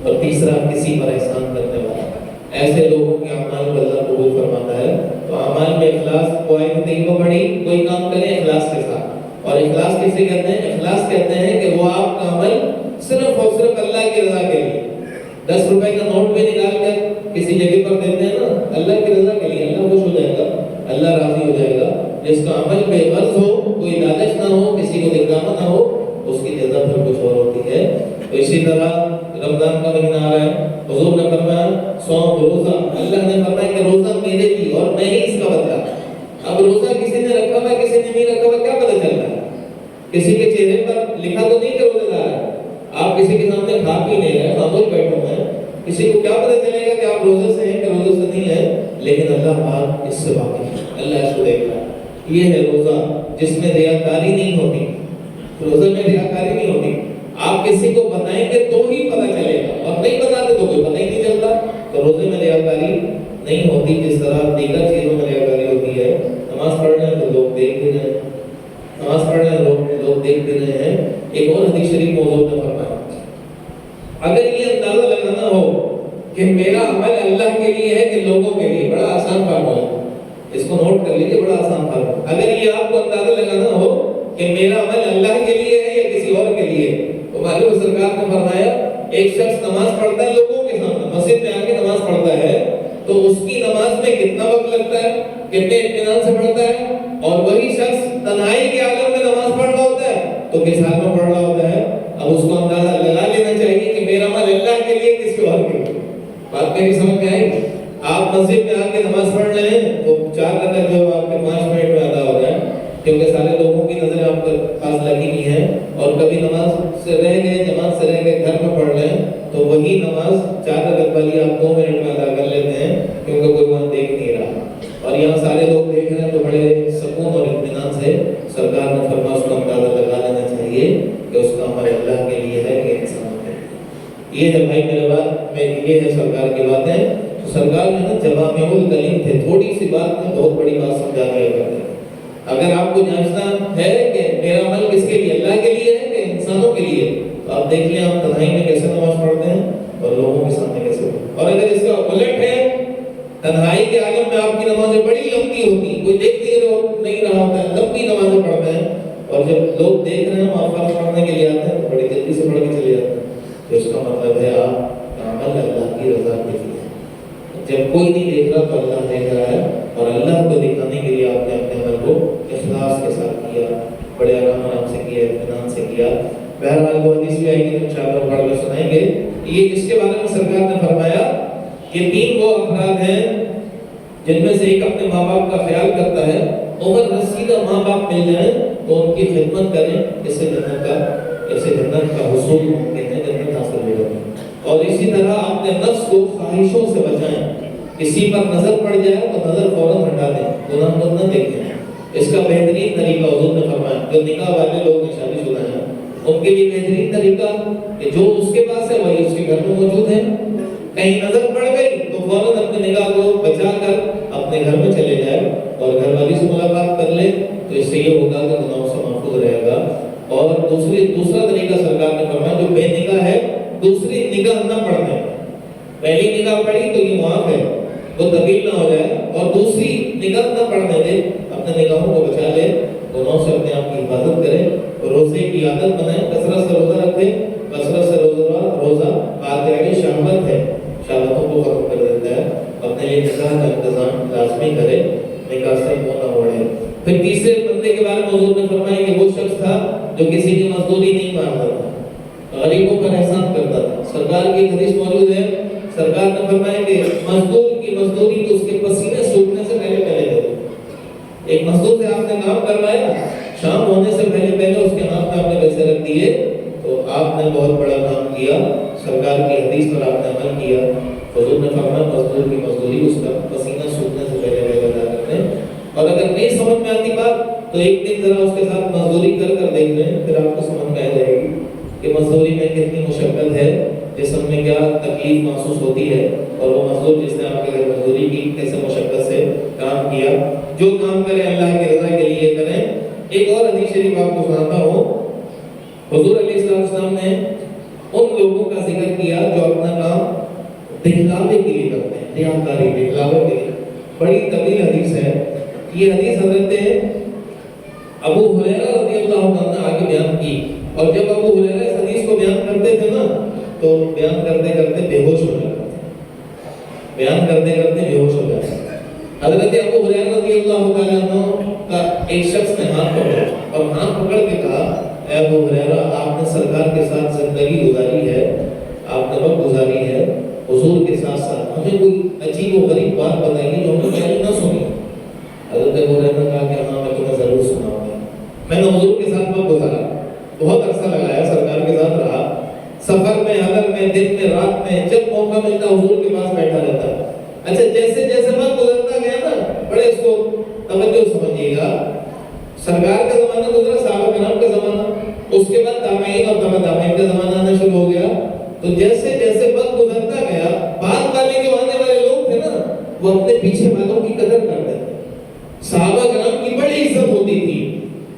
اور تیسرا کسی پر احسان کرنے والا۔ ایسے لوگوں کے اعمال کو اللہ قبول فرماتا ہے۔ تو اعمال میں اخلاص کو پڑھی، کوئی کام کریں اخلاص کے ساتھ، اور اخلاص کسے کہتے ہیں؟ اخلاص کہتے ہیں کہ وہ آپ کا عمل صرف اور صرف اللہ کی رضا کے لیے، 10 روپے کا نوٹ بھی نکال کر کسی جگہ پر دیتے ہیں نا، اللہ کی رضا کے لیے، اللہ خوش ہو جائے گا، اللہ راضی ہو جائے گا۔ جس کا عمل بے غرض ہو، کوئی لالچ نہ ہو، کسی کو دکھاوا نہ ہو، اس کی جزا پھر کچھ اور ہوتی ہے۔ تو اسی طرح رمضان کا مہینہ آ رہا ہے، حضور نے فرمایا صوم روزہ، اللہ نے فرمایا کہ روزہ میرے لیے اور میں ہی اس کا بدلہ۔ اب روزہ کسی نے رکھا ہوا کسی نے نہیں رکھا ہوا، کیا پتہ چل رہا ہے؟ کسی کے چہرے پر لکھا تو نہیں کہ روزہ دار ہے، آپ کسی کے سامنے کھا پی نہیں رہے، خاموش بیٹھے ہوئے ہیں، کسی کو کیا پتہ چلے گا کہ آپ روزے سے ہیں کہ روزے سے نہیں ہیں؟ لیکن اللہ پاک اس سے واقف ہے، اللہ اس کو دیکھ رہا ہے۔ یہ ہے روزہ جس میں ریاکاری نہیں ہوتی، روزے میں ریاکاری نہیں ہوتی۔ آپ کسی کو بتائیں گے تو ہی پتہ چلے گا، اور نہیں بتاتے تو کوئی پتہ ہی نہیں چلتا۔ تو روزے میں ریاکاری نہیں ہوتی، جس طرح دیگر چیزوں میں ریاکاری ہوتی ہے۔ نماز پڑھ رہے ہیں تو لوگ دیکھ بھی رہے ہیں، نماز پڑھ رہے ہیں لوگ دیکھ بھی رہے ہیں۔ ایک اور حدیث شریف موضوع میں فرمایا، اگر یہ اندازہ لگانا ہو کہ میرا عمل اللہ کے لیے ہے کہ لوگوں کے لیے، بڑا آسان فارمولہ ہے، اس کو نوٹ کر لیجیے، بڑا آسان فارمولہ۔ اگر یہ آپ کو اندازہ لگانا ہو کہ میرا عمل اللہ کے لیے ہے یا کسی اور کے لیے، تو معلوم سرکار نے فرمایا ایک شخص نماز پڑھتا ہے لوگوں کے سامنے، مسجد میں آ کے نماز پڑھتا ہے، تو اس کی نماز میں کتنا وقت لگتا ہے، کتنے اطمینان سے پڑھتا ہے، اور وہی شخص تنہائی کے عالم میں نماز پڑھ رہا ہوتا ہے تو کس حال میں پڑھ رہا ہوتا ہے۔ اب اس کو اندازہ لگا لینا چاہیے کہ میرا عمل اللہ کے لیے کسی اور کے لیے۔ بات میری سمجھ میں آئی؟ آپ مسجد میں آ کے نماز پڑھ رہے ہیں تو 4 رکعت جو آپ کے 5 منٹ میں ادا ہو جائے، کیونکہ سارے لوگوں کی نظریں آپ پر خاص لگی ہوئی ہیں، اور کبھی نماز سے رہ گئے، جماعت سے رہ گئے، گھر میں پڑھ رہے ہیں، تو وہی نماز 4 رکعت والی آپ 2 منٹ میں ادا کر لیتے ہیں، کیونکہ کوئی وہاں دیکھ نہیں رہا، اور یہاں سارے لوگ دیکھ رہے ہیں، تو بڑے سکون اور اطمینان سے سرکار نے فرمایا اس کو اندازہ لگا لینا چاہیے کہ اس کا عمل اللہ کے لیے ہے کہ انسان کے لیے۔ یہ ہے بھائی میرے بات میں، یہ ہے سرکار کی باتیں۔ تو سرکار جو ہے جوامع الکلیم تھے، تھوڑی سی بات میں بہت بڑی بات سمجھا دیا کرتے ہیں۔ اگر آپ کو جانچنا ہے کہ میرا عمل کس کے لیے، اللہ کے لیے ہے کہ انسانوں کے لیے، تو آپ دیکھ لیں آپ تنہائی میں کیسے نماز پڑھتے ہیں اور لوگوں کے سامنے کیسے پڑھتے ہیں۔ اور اگر اس کا الٹ ہے، تنہائی کے عالم میں آپ کی نمازیں بڑی لمبی ہوتی، کوئی دیکھ نہیں رہا ہوتا ہے، لمبی نمازیں پڑھتے ہیں، اور جب لوگ دیکھ رہے ہیں وہاں فرض پڑھنے کے لیے آتے ہیں تو بڑی جلدی سے پڑھ کے چلے جاتے ہیں، تو اس کا مطلب ہے آپ کا عمل اللہ کی رضا کے لیے۔ جب کوئی نہیں دیکھ رہا تو اللہ دیکھ رہا ہے، اور اللہ کو دکھانے کے لیے آپ نے اپنے عمل کو اخلاص کے ساتھ کیا، بڑے آرام سے کیا، اطمینان سے کیا۔ بہرحال وہ حدیث بھی آئے گی تو انشاءاللہ پڑھ کر سنائیں گے۔ یہ اس کے بارے میں سرکار نے فرمایا کہ 3 وہ افراد ہیں جن میں سے ایک اپنے ماں باپ کا خیال کرتا ہے، عمر رسیدہ ماں باپ مل جائیں تو ان کی خدمت کریں، اس سے جنت کا حصول ممکن ہے، جنت حاصل ہو جاتی ہے۔ اور اسی طرح اپنے نفس کو خواہشوں سے بچائیں، کسی پر نظر پڑ جائے تو نظر فوراً ہٹا دیں، گناہ کو نہ دیکھیں۔ اس کا بہترین طریقہ حضور نے فرمایا، جو نکاح والے لوگ ہیں، شادی شدہ ہیں، ان کے لیے بہترین طریقہ کہ جو اس کے پاس ہے وہی اس کے گھر میں موجود ہے۔ کہیں نظر پڑ گئی تو فوراً اپنے نگاہ کو بچا کر اپنے گھر میں چلے جائے اور گھر والی سے ملاقات کر لے، تو اس سے یہ ہوگا کہ گناہوں سے محفوظ رہے گا۔ اور دوسرا طریقہ سرکار نے فرمایا، جو بے نگاہ ہے دوسری نگاہ نہ پڑنے، پہلی نگاہ پڑی تو یہ معاف ہے، وہ طویل نہ ہو جائے، اور دوسری نگاہ نہ پڑنے دے، اپنے نگاہوں کو بچا لے، گناہوں سے اپنے آپ کی حفاظت کرے، روزے کی عادت بنائے، کثرت سے روزہ رکھے۔ کثرت سے روزہ قاطع شہوت ہے، شہوتوں کو ختم کر دیتا ہے۔ اپنے لیے نکاح کا انتظام لازمی کرے، نکاح سے منہ نہ موڑے۔ پھر تیسرے بندے کے بارے میں حضور نے فرمایا کہ وہ شخص تھا جو کسی کی مزدوری نہیں مانتا تھا، غریبوں پر احسان کرتا تھا۔ سرکار کی حدیث موجود ہے، سرکار نے فرمایا کہ مزدور کی مزدوری کو اس کے پسینے سوکھنے سے پہلے دے دو۔ ایک مزدور سے آپ نے کام کروایا، شام ہونے سے پہلے اس کے ہاتھ میں آپ نے پیسے رکھ دیے، تو آپ نے بہت بڑا کام کیا، سرکار کی حدیث پر آپ نے عمل کیا۔ حضور نے فرمایا مزدور کی مزدوری اس کا پسینہ سوکھنے سے پہلے ادا کرتے ہیں۔ اور اگر نہیں سمجھ میں آتی بات تو ایک دن ذرا اس کے ساتھ مزدوری کر دیکھ لیں، پھر آپ کو سمجھ میں آ جائے گی کہ مزدوری میں کتنی مشقت ہے، جسم میں کیا تکلیف محسوس ہوتی ہے، اور وہ مزدور جس نے آپ کے گھر مزدوری کی کیسے مشقت سے کام کیا۔ جو کام کریں اللہ کی رضا کے لیے کریں۔ ایک اور حدیث شریف آپ کو سناتا ہوں، حضور علیہ السلام نے ان لوگوں کا ذکر کیا جو اپنا کام دکھلاوے کے لیے کرتے ہیں، ریاکاری، دکھلاوے کے لیے۔ بڑی طویل حدیث ہے یہ حدیث، حضرت ابو ہریرہ رضی اللہ عنہ نے آگے بیان کی، اور جب ابو ہریرہ اس حدیث کو بیان کرتے تھے نا تو بیان کرتے کرتے بے ہوش ہو جاتے تھے، بیان کرتے کرتے بے ہوش ہو جاتے تھے۔ حضرت ابو ہریرہ رضی اللہ تعالیٰ عنہ کا ایک شخص نے ہاتھ پکڑا اور ہاتھ پکڑ کے کہا، اے ابو ہریرہ، آپ نے سرکار کے ساتھ زندگی گزاری ہے، آپ نے وقت گزاری ہے حضور کے ساتھ ساتھ، ہمیں کوئی عجیب و غریب بات بتائیے جو ہم نے پہلے نہ سنی۔ حضرت ابو ہریرہ نے کہا کہ ہاں میں تمہیں ضرور سناؤں گا۔ میں نے حضور کے ساتھ وقت گزارا، بہت عرصہ لگایا، سرکار کے ساتھ رہا، سفر میں، حضر میں، دن میں، رات میں، جب موقع ملتا حضور کے پاس بیٹھا رہتا۔ اچھا جیسے جیسے وقت گزرتا گیا نا، بڑے اس کو توجہ سمجھیے گا، سرکار کا زمانہ گزرا، صحابہ کرام کا زمانہ، اس کے بعد تابعین اور تبع تابعین کا زمانہ آنا شروع ہو گیا۔ تو جیسے جیسے وقت گزرتا گیا، بعد والے جو آنے والے لوگ تھے نا وہ اپنے پیچھے والوں کی قدر کرتے تھے، صحابہ کرام کی بڑی عزت ہوتی تھی،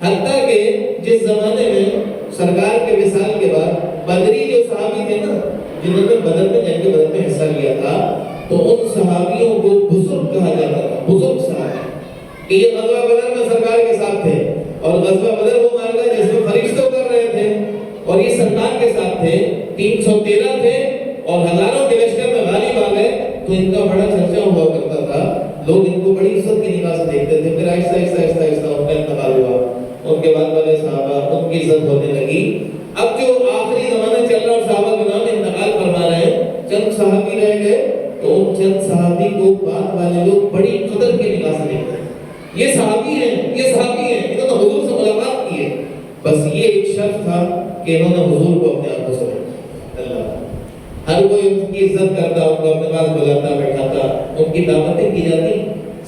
حتیٰ کہ جس زمانے میں سرکار کے وصال کے بعد بدری جو صحابی تھے نا، جنہوں نے بدر میں جنگ بدر میں حصہ لیا تھا، تو ان صحابیوں کو بزرگ کہا جاتا تھا، بزرگ صحابی، کہ یہ غزوہ بدر میں سرکار کے ساتھ تھے، اور غزوہ بدر وہ معرکہ جس میں فرشتے اتر رہے تھے اور یہ سرکار کے ساتھ تھے، 313 تھے اور ہزاروں کے لشکر میں غالب آ گئے، تو ان کا بڑا چرچا ہوا کرتا تھا، لوگ ان کو بڑی عزت کی نگاہ سے دیکھتے تھے۔ پھر آہستہ آہستہ ان کا انتقال ہوا، ان کے بعد والے صحابہ، ان کی عزت ہونے لگی۔ اب جو آخری زمانہ چل رہا اور صحابہ کے نام انتقال فرما رہے ہیں، چند صحابی رہ گئے، تو ان چند صحابی کو بعد والے لوگ بڑی قدر کی نگاہ سے دیکھتے ہیں، یہ صحابی ہیں، یہ صحابی ہیں، انہوں نے حضور سے ملاقات کی ہے۔ بس یہ ایک شخص تھا کہ انہوں نے حضور کو اپنے آنکھوں سے دیکھا۔ اللہ، ہر کوئی ان کی عزت کرتا، ان کو اپنے پاس بلاتا، بیٹھاتا، ان کی دعوتیں کی جاتی،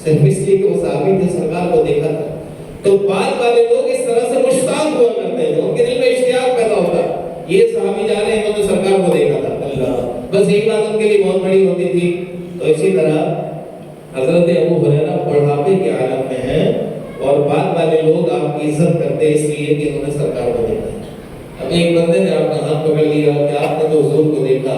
صرف اس لیے کہ وہ صحابی تھے، سرکار کو دیکھا تھا۔ تو بعد والے لوگ اس طرح سے مشتاق ہوا کرتے تھے، ان کے دل میں اشتیاق پیدا ہوتا، یہ صحابی جا رہے ہیں، انہوں نے سرکار کو دیکھا تھا۔ اللہ، بس ایک بات ان کے لیے بہت بڑی ہوتی تھی۔ تو اسی طرح حضرت ابو ہریرہ بڑھاپے کے عالم میں ہیں اور بعد والے لوگ آپ کی عزت کرتے اس لیے کہ انہوں نے سرکار کو دیکھا۔ اب ایک بندے نے آپ کا ہاتھ پکڑ لیا کہ آپ نے تو حضور کو دیکھا،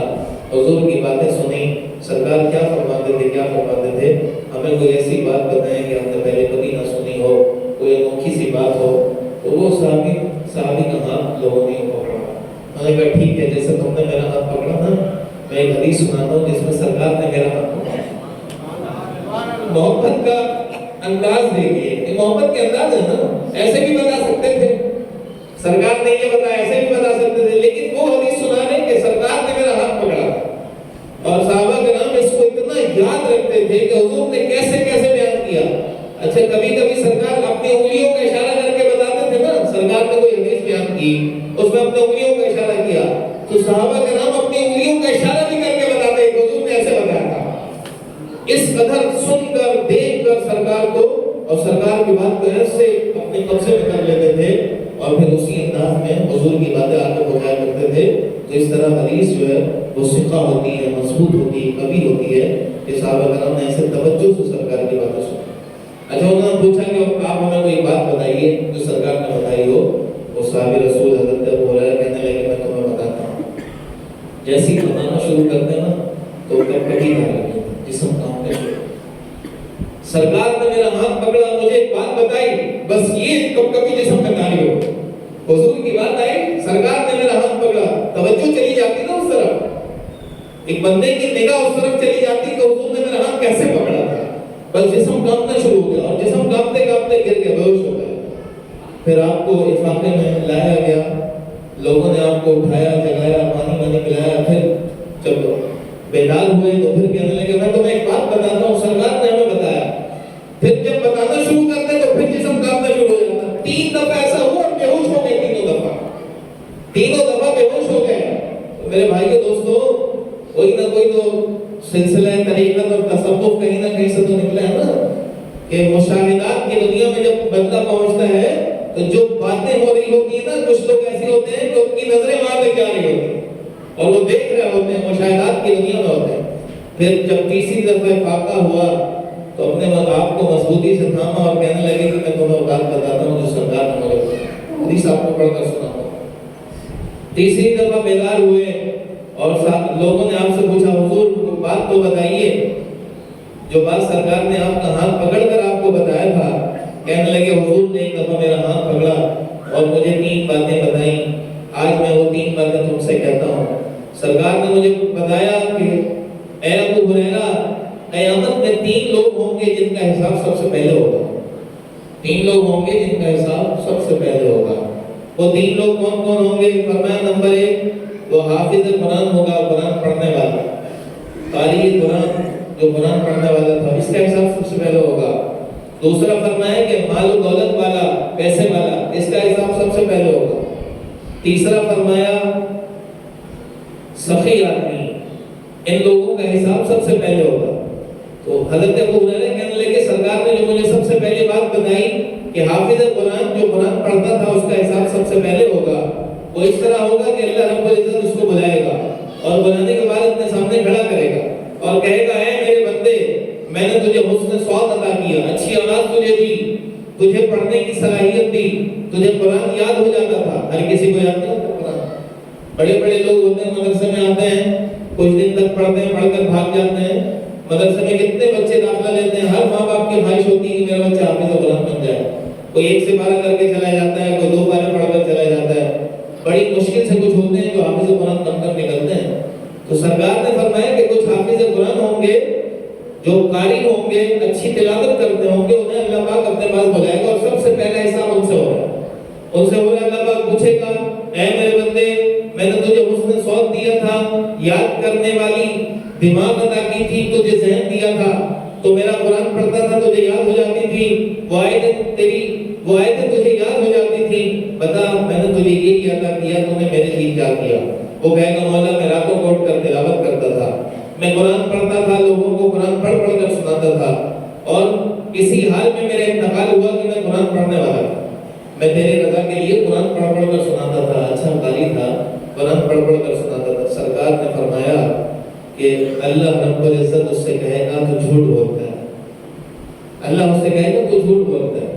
حضور کی باتیں سنی، سرکار کیا فرماتے تھے، کیا فرماتے تھے، ہمیں کوئی ایسی بات بتائیں کہ ہم نے پہلے کبھی نہ سنی ہو، کوئی انوکھی سی بات ہو۔ تو وہ صحابی کا ہاتھ لوگوں نے پکڑا، انہوں نے کہا ٹھیک ہے، جیسے تم نے میرا ہاتھ پکڑا نا، میں ایک حدیث سناتا ہوں جس میں سرکار نے میرا ہاتھ پکڑا۔ محبت کا انداز دیکھیے، یہ محبت کے انداز ہے نا، ایسے بھی بتا سکتے تھے، سرکار نے یہ بتایا، ایسے بھی بتا سکتے تھے، لیکن وہ حدیث سنا رہے کہ سرکار نے میرا ہاتھ پکڑا۔ اور صحابہ کرام اس کو اتنا یاد رکھتے تھے کہ حضور نے کیسے کیسے اچھا کبھی کبھی سرکار اپنی انگلیوں کا اشارہ کر کے بتاتے تھے نا، سرکار نے کوئی حدیث بیان کی اس میں اپنی انگلیوں کا اشارہ کیا، تو صحابہ کرام اپنی انگلیوں کا اشارہ بھی کر کے بتاتے ہیں کہ حضور نے ایسے بتایا تھا۔ اس قدر سن کر دیکھ کر سرکار کو اور سرکار کی بات کو ایسے اپنے قبضے میں کر لیتے تھے اور پھر اسی انداز میں حضور کی باتیں آگے پہنچایا کرتے تھے۔ تو اس طرح حدیث جو ہے وہ ثقہ ہوتی ہے، مضبوط ہوتی ہے، کبھی ہوتی ہے کہ صحابہ کرام نے ایسے توجہ سے سرکار کی باتیں سنی۔ اچھا انہوں نے پوچھا کہ آپ ہمیں کوئی بات بتائیے جو سرکار نے بتائی ہو۔ وہ صحابی رسول حضرت ابو ہریرہ کہنے لگے میں تمہیں بتاتا ہوں۔ جیسے ہی بتانا شروع کرتے ہیں نا تو کبھی نہ جسم کانپنے شروع۔ سرکار نے میرا ہاتھ پکڑا، مجھے ایک بات بتائی، بس یہ کبھی جسم میں تاری ہو۔ حضور کی بات آئی، سرکار نے میرا ہاتھ پکڑا، توجہ چلی جاتی نا اس طرف، ایک بندے کی نگاہ اس طرف چلی جاتی کہ حضور نے میرا ہاتھ کیسے پکڑا تھا، بس جسم کانپنا شروع ہو گیا اور جسم کانپتے کانپتے گر کے بے ہوش ہو گئے۔ پھر آپ کو افاقے میں لایا گیا، لوگوں نے آپ کو اٹھایا، جگایا، پانی پلایا۔ پھر جب بیدار ہوئے تو پھر کہنے لگے میں تمہیں ایک بات بتاتا ہوں، سرکار نے ہمیں بتایا۔ پھر جب بتانا شروع کرتے تو پھر جسم کانپنا شروع ہو جاتا۔ 3 دفعہ ایسا ہوا اور بے ہوش ہو گئے، تینوں دفعہ بے ہوش ہو گئے۔ تو میرے بھائی کے دوستو، کوئی نہ کوئی تو سلسلہ طریقت اور تصوف کہیں نہ کہیں سے تو نکلا ہے نا، کہ مشاہدات کی دنیا میں جب بندہ پہنچتا ہے تو جو باتیں ہو رہی ہوتی ہیں نا، کچھ لوگ ایسے ہوتے ہیں کہ ان کی نظریں وہاں پہ جا رہی ہوتی ہیں اور وہ دیکھ رہے ہوتے ہیں، مشاہدات کی دنیا میں ہوتے ہیں۔ پھر جب تیسری دفعہ فاقہ ہوا تو اپنے آپ کو مضبوطی سے تھاما اور کہنے لگے کہ میں تمہیں بات بتاتا ہوں جو سرکار نے مجھے بتایا، حدیث آپ کو پڑھ کر سناتا ہوں۔ تیسری دفعہ بیدار ہوئے اور لوگوں نے آپ سے پوچھا حضور بات تو بتائیے، جو بات سرکار نے آپ کا ہاتھ پکڑ کر آپ کو بتایا تھا۔ کہنے لگے حضور نے ایک دفعہ میرا ہاتھ پکڑا اور مجھے 3 باتیں بتائیں، آج میں وہ 3 باتیں تم سے کہتا ہوں۔ سرکار نے مجھے بتایا کہ اے ابو ہریرہ، قیامت میں 3 لوگ ہوں گے جن کا حساب سب سے پہلے ہوگا۔ 3 لوگ ہوں گے جن کا حساب سب سے پہلے ہوگا۔ وہ 3 لوگ کون کون ہوں گے؟ فرمایا نمبر 1 وہ حافظ قرآن ہوگا، قرآن پڑھنے والا، قاری قرآن جو قرآن پڑھنے والا تھا، اس کا حساب سب سے پہلے ہوگا۔ دوسرا فرمایا کہ مال و دولت والا، پیسے والا، اس کا حساب سب سے پہلے ہوگا۔ تیسرا فرمایا سخی آدمی، ان لوگوں کا حساب سب سے پہلے ہوگا۔ تو حضرت ابو ہریرہ کہنے لگے سرکار نے جو مجھے سب سے پہلی بات بتائی کہ حافظ قرآن جو قرآن پڑھتا تھا اس کا حساب سب سے پہلے ہوگا، وہ اس طرح ہوگا کہ اللہ رب العزت اس کو بلائے گا اور بلانے کے بعد اپنے سامنے کھڑا کرے گا اور کہے گا اے میرے بندے، میں نے تجھے حسن صوت عطا کیا، اچھی اولاد تجھے دی، تجھے پڑھنے کی صلاحیت دی، تجھے قرآن یاد ہو جاتا تھا۔ ہر کسی کو یاد نہیں ہوتا قرآن۔ بڑے بڑے لوگ ہوتے ہیں مدرسے میں آتے ہیں، کچھ دن تک پڑھتے ہیں، پڑھ کر بھاگ جاتے ہیں۔ مدرسے میں کتنے بچے داخلہ لیتے ہیں، ہر ماں باپ کی خواہش ہوتی ہے کہ میرا بچہ حافظ قرآن بن جائے۔ کوئی 1 سے 12 کر کے چلا جاتا ہے، کوئی 2 پارے پڑھ کر چلا جاتا ہے۔ بڑی مشکل سے کچھ ہوتے ہیں جو حافظ قرآن بن کر نکلتے ہیں۔ تو سرکار نے فرمایا کہ کچھ حافظ قرآن ہوں گے جو قاری ہوں گے، اچھی تلاوت کرتے ہوں گے، انہیں اللہ پاک اپنے پاس بلائے گا اور سب سے پہلا حساب ان سے ہوگا۔ ان سے ہوگا، اللہ پاک پوچھے گا اے میرے بندے، میں نے تجھے حسن صوت دیا تھا، یاد کرنے والی دماغ عطا کی تھی، تجھے ذہن دیا تھا، تو میرا قرآن پڑھتا تھا تجھے یاد ہو جاتی تھی، وہ آیتیں تجھے یاد ہو جاتی تھی، بتا میں نے تجھے یہ عطا کیا، تو نے میرے لیے کیا کیا؟ وہ کہے گا مولا میں راتوں کو اٹھ کر تلاوت کرتا تھا، میں قرآن پڑھتا تھا، لوگوں کو قرآن پڑھ پڑھ کر سناتا تھا، اور کسی حال میں میرا انتقال ہوا کہ میں قرآن پڑھنے والا تھا، میں تیرے رضا کے لیے قرآن پڑھ پڑھ کر سناتا تھا، اچھا قاری تھا، قرآن پڑھ پڑھ کر سناتا تھا۔ سرکار نے فرمایا کہ اللہ رب العزت اس سے کہے گا تو جھوٹ بولتا ہے، اللہ اس سے کہے گا تو جھوٹ بولتا ہے،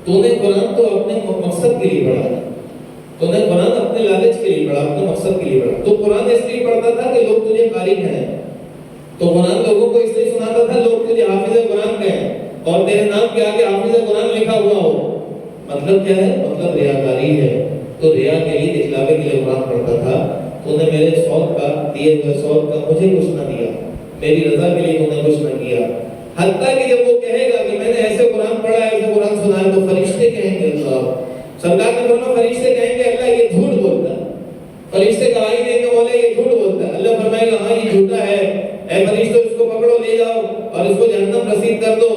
تو نے قرآن تو اپنے مقصد کے لیے پڑھا، تو نے قرآن اپنے لالچ کے لیے پڑھا، اپنے مقصد کے لیے پڑھا، تو قرآن اس لیے پڑھتا تھا کہ لوگ تجھے قاری کہیں، تو قرآن لوگوں کو اس لیے سناتا تھا لوگ تجھے حافظ قرآن کہیں اور تیرے نام کے آگے حافظ قرآن لکھا ہوا ہو۔ مطلب کیا ہے؟ مطلب ریاکاری ہے۔ تو ریا کے لیے، دکھلاوے کے لیے قرآن پڑھتا تھا۔ تو نے میرے صوت کا، دیے ہوئے صوت کا مجھے کچھ نہ دیا، میری رضا کے لیے تو نے کچھ نہ کیا۔ حتیٰ کہ جب وہ کہے گا کہ میں نے ایسے قرآن پڑھا ہے، ایسے قرآن سنا ہے، تو فرشتے کہیں گے اللہ، سرکار نے فرمایا فرشتے کہیں گے اللہ یہ جھوٹ بولتا ہے، فرشتے گواہی دیں گے مولا یہ جھوٹ بولتا ہے۔ اللہ فرمائے گا ہاں یہ جھوٹا ہے، اے فرشتوں اس کو پکڑو لے جاؤ اور اس کو جہنم رسید کر دو۔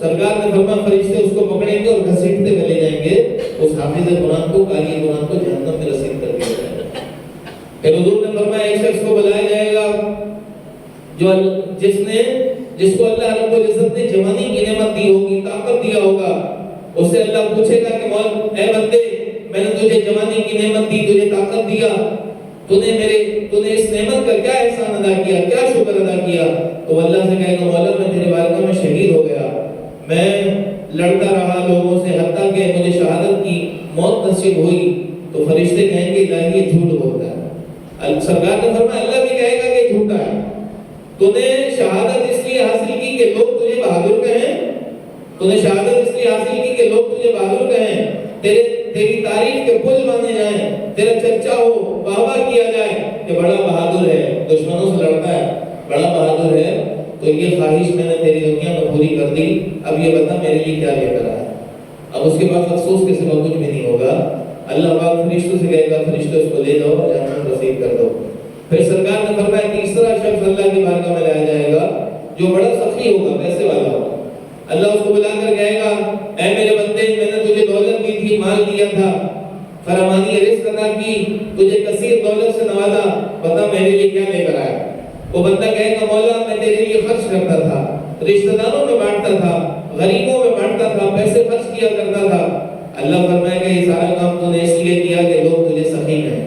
سرکار سرکار نے فرمایا فرشتے اس کو پکڑیں گے اور گھسیٹتے چلے جائیں گے، اس حافظ قرآن کو، قاری قرآن کو جہنم میں رسید کر دیا جائے گا۔ پھر حضور نے فرمایا ایک شخص کو بلایا جائے گا جس کو اللہ رب العزت نے جوانی کی نعمت دی ہوگی، طاقت دیا ہوگا، اس سے اللہ پوچھے گا کہ اے بندے، میں نے تجھے جوانی کی نعمت دی، تجھے طاقت دیا، تو نے اس نعمت کا کیا احسان ادا کیا، کیا شکر ادا کیا؟ تو اللہ سے کہے گا مولا میں تیرے بارگاہ میں شہید ہو گیا، میں لڑتا رہا لوگوں سے حتیٰ کہ مجھے شہادت کی موت نصیب ہوئی۔ تو فرشتے کہیں گے الہی یہ جھوٹ بولتا ہے۔ سرکار نے فرمایا اللہ بھی کہے گا کہ جھوٹا ہے، تو نے شہادت اس لیے حاصل کی کہ لوگ تجھے بہادر کہیں، تو نے شہادت اس لیے حاصل کی کہ لوگ تجھے بہادر کہیں، تیری تعریف کے پل مانے جائیں، تیرا چرچا ہو، واہ واہ کیا جائے کہ بڑا بہادر ہے، دشمنوں سے لڑتا ہے، بڑا بہادر ہے۔ تو یہ خواہش میں نے تیری دنیا میں پوری کر دی، اب یہ بتا میرے لیے کیا لے کر آیا؟ اب اس کے بعد افسوس کے سوا کچھ بھی نہیں ہوگا۔ اللہ پاک فرشتوں سے کہے گا فرشتوں اس کو لے جاؤ، جہنم رسید کر دو۔ پھر سرکار نے فرمایا تیسرا شخص اللہ کی بارگاہ میں لایا جائے گا جو بڑا سخی ہوگا، پیسے والا ہوگا۔ اللہ اس کو بلا کر کہے گا اے میرے بندے، میں نے تجھے دولت دی تھی، مال دیا تھا، فراوانی رزق عطا کی، تجھے کثیر دولت سے نوازا، بتا میرے لیے کیا لے کر آیا؟ وہ بندہ کہے گا مولا میں تیرے لیے خرچ کرتا تھا، رشتہ داروں میں بانٹتا تھا، غریبوں میں بانٹتا تھا، پیسے خرچ کیا کرتا تھا۔ اللہ فرمائے گا یہ سارا کام تو نے اس لیے کیا کہ لوگ تجھے سخی کہیں۔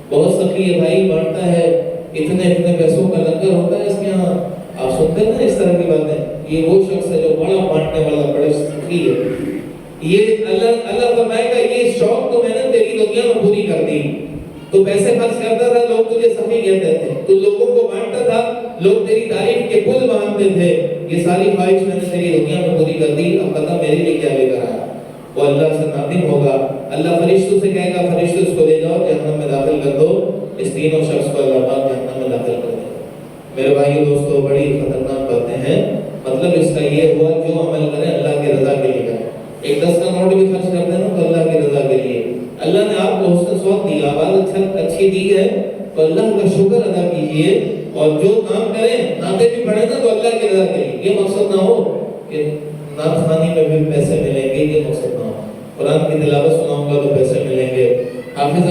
بہت سخی ہے بھائی، بانٹتا ہے، اتنے پیسوں کا لنگر ہوتا ہے اس کے یہاں، آپ سنتے ہیں نا اس طرح کی باتیں، یہ وہ شخص ہے جو بڑا بانٹنے والا، بڑا سخی ہے۔ یہ اللہ فرمائے گا یہ شوق تو میں نے تیری دنیا میں پوری کر دی، تو پیسے خرچ کرتا تھا، لوگ تجھے سخی کہتے تھے، تو لوگوں کو بانٹتا تھا، لوگ تیری تعریف کے پل باندھتے تھے، یہ ساری خواہش میں نے تیری دنیا میں پوری کر دی، اب پتہ میرے لیے کیا لے کر آیا؟ وہ اللہ سے نادم ہوگا۔ اللہ فرشتوں سے کہے گا فرشتوں اس کو لے جاؤ جہنم میں داخل کر دو۔ اس تینوں شخص کو اللہ پاک جہنم میں داخل کر دے گا۔ میرے بھائیو دوستو، بڑی خطرناک باتیں ہیں۔ مطلب اس کا یہ ہوا جو عمل کرے اللہ کی رضا کے لیے کرے۔ ایک 10 کا نوٹ بھی خرچ کرتے ہیں تو اللہ کی رضا کے لیے، اللہ نے آپ کو حسن صوت دی، آواز اچھی دی ہے تو اللہ کا شکر ادا کیجئے، اور جو کام کریں نعتیں بھی پڑھیں نا تو اللہ کی رضا کے لیے۔ یہ مقصد نہ ہو کہ نعت خوانی میں بھی پیسے ملیں گے، یہ مقصد نہ ہو۔ قرآن کی تلاوت سناؤں گا تو پیسے ملیں گے، حافظ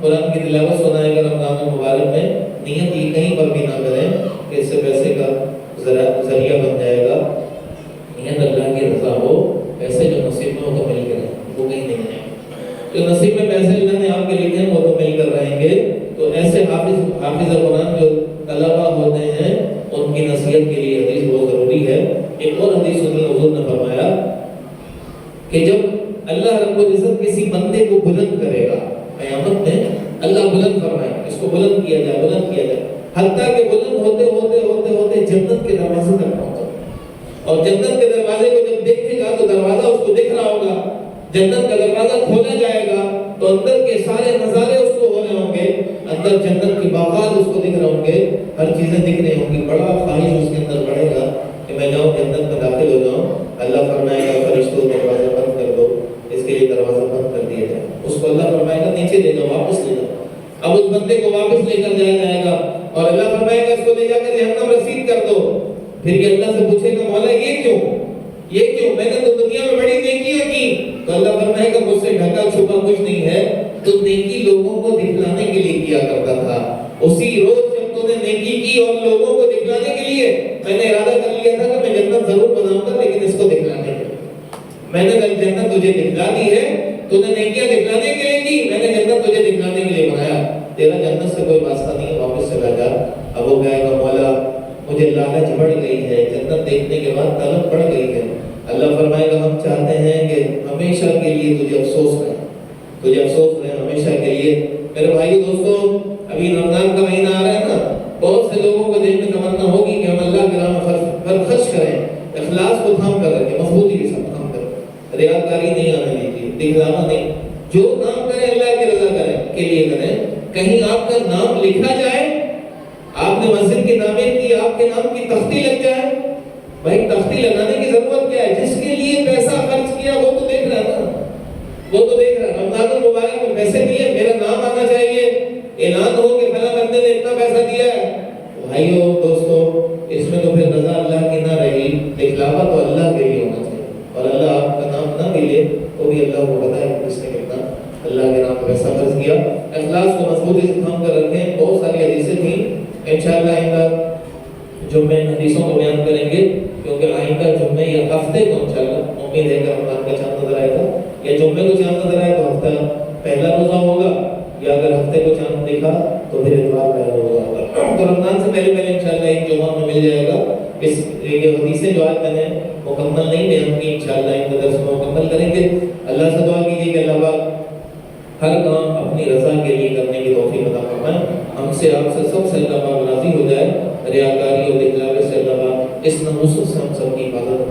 قرآن کی تلاوت سنائے گا رمضان المبارک میں، نیت یہ کہیں پر بھی نہ کریں کہ اس سے پیسے کا ذریعہ بن جائے گا۔ نیت اللہ کی رضا ہو، پیسے جو نصیب میں ہو تو مل کر رہیں، وہ کہیں نہیں ہیں۔ جو نصیب میں پیسے اللہ نے آپ کے لکھے ہیں وہ تو مل کر رہیں گے۔ تو ایسے حافظ قرآن جو طلبہ ہوتے ہیں ان کی نصیحت کے لیے حدیث بہت ضروری ہے۔ ایک اور حدیث میں حضور نے فرمایا کہ جب اللہ رب العزت کسی بندے کو بلند کرے گا قیامت میں، اللہ بلند فرمائے اس کو بلند کیا جائے، بلند کیا جائے، حتیٰ کہ بلند ہوتے ہوتے ہوتے ہوتے جنت کے دروازے تک پہنچے، اور جنت کے دروازے کو جب دیکھے گا تو دروازہ اس کو دکھ رہا ہوگا، جنت کا دروازہ کھولا جائے گا تو اندر کے سارے نظارے اس کو ہو رہے ہوں گے، اندر جنت کی باغات اس کو دکھ رہے ہوں گے، ہر چیزیں دکھ رہی ہوں گی، بڑا خواہش اس کے اندر بڑھے گا کہ میں جاؤں جنت میں داخل ہو جاؤں۔ اللہ فرمائے گا فرشتوں دروازہ بند کر دو، اس کے لیے دروازہ بند کر دیا جائے، اس کو اللہ فرمائے گا نیچے لے جاؤ، واپس لے جاؤ۔ اب اس بندے کو واپس لے کر جایا جائے گا اور اللہ فرمائے گا اس کو لے جا کر جہنم رسید کر دو۔ پھر یہ اللہ سے پوچھے گا مولا یہ کیوں، یہ کیوں؟ میں نے تو دنیا میں بڑی نیکیاں کی۔ تو اللہ فرمائے گا مجھ سے ڈھکا چھپا کچھ نہیں ہے، تو نیکی لوگوں کو دکھلانے کے لیے کیا کرتا تھا۔ اسی روز جب تو نے نیکی کی اور لوگوں کو دکھلانے کے لیے، میں نے ارادہ کر لیا تھا کہ میں جنت ضرور بناؤں گا لیکن اس کو دکھلانے کے لیے۔ میں نے جنت تجھے دکھلا دی ہے، تو نے نیکیاں دکھلانے کے لیے کی، میں نے جنت تجھے دکھلانے کے لیے بنایا، تیرا جنت سے کوئی واسطہ نہیں ہے، واپس چلا جا۔ اب وہ کہے گا مولا مجھے لالچ بڑھ گئی ہے، جنت دیکھنے کے بعد طلب بڑھ گئی ہے۔ اللہ فرمائے گا ہم چاہتے ہیں کہ ہمیشہ کے لیے تجھے افسوس رہے، تجھے افسوس رہے ہمیشہ کے لیے۔ میرے بھائیو دوستو، ابھی رمضان کا مہینہ آ رہا ہے نا، بہت سے لوگوں کو دل میں تمنا ہوگی کہ ہم اللہ کے راہ میں خرچ کریں، اخلاص کو تھام کر رکھیں، مضبوطی کے ساتھ تھام کر، ریاکاری نہیں آنے دیجیے، دکھلاوا نہیں، جو کام کریں اللہ کی رضا کریں کے لیے کریں۔ کہیں آپ کا نام لکھا جائے، آپ نے مسجد کی تعمیر کی، آپ کے نام کی تختی لگ جائے، بھائی تختی لگانے کی ضرورت کیا ہے؟ جس کے لیے پیسہ خرچ کیا وہ تو دیکھ رہا ہے نا، وہ تو دیکھ رہا ہے۔ رمضان المبارک میں پیسے دیے، میرا نام آنا چاہیے، اعلان ہو کہ فلاں بندے نے اتنا پیسہ دیا ہے۔ بھائیو دوستو، اس میں تو پھر رضا اللہ کی نہ رہی، دکھلاوا تو اللہ کے لیے ہونا چاہیے۔ اور اللہ آپ کا نام نہ ملے تو بھی اللہ کو پتہ ہے کہ اس نے کتنا اللہ کے نام پر ایسا فرض کیا. اخلاص کو مضبوطی سے تھام کر رکھیں. بہت ساری حدیثیں تھیں، انشاءاللہ آئندہ جمعے حدیثوں کو بیان کریں گے، کیونکہ آئندہ جمعے یا ہفتے کو انشاءاللہ امید ہے کہ رمضان کا چاند نظر آئے گا، یا جمعے کو چاند نظر آئے تو ہفتہ پہلا روزہ ہوگا، یا اگر ہفتے کو چاند دیکھا تو پھر اتوار پہلا روزہ ہوگا. تو رمضان سے پہلے انشاءاللہ ایک جمعہ میں مل جائے گا. اس یہ حدیثیں جو آج میں نے مکمل نہیں بیان کی، انشاءاللہ ان درس میں مکمل کریں گے. اللہ سے دعا کیجیے کہ اللہ پاک ہر کام اپنی رضا کے لیے کرنے کی توفیق عطا فرمائے. ہم سے آپ سے سب سے اللہ پاک راضی ہو جائے. ریاکاری اور دکھلاوے سے اللہ پاک اس نحوست سے ہم سب کی حفاظت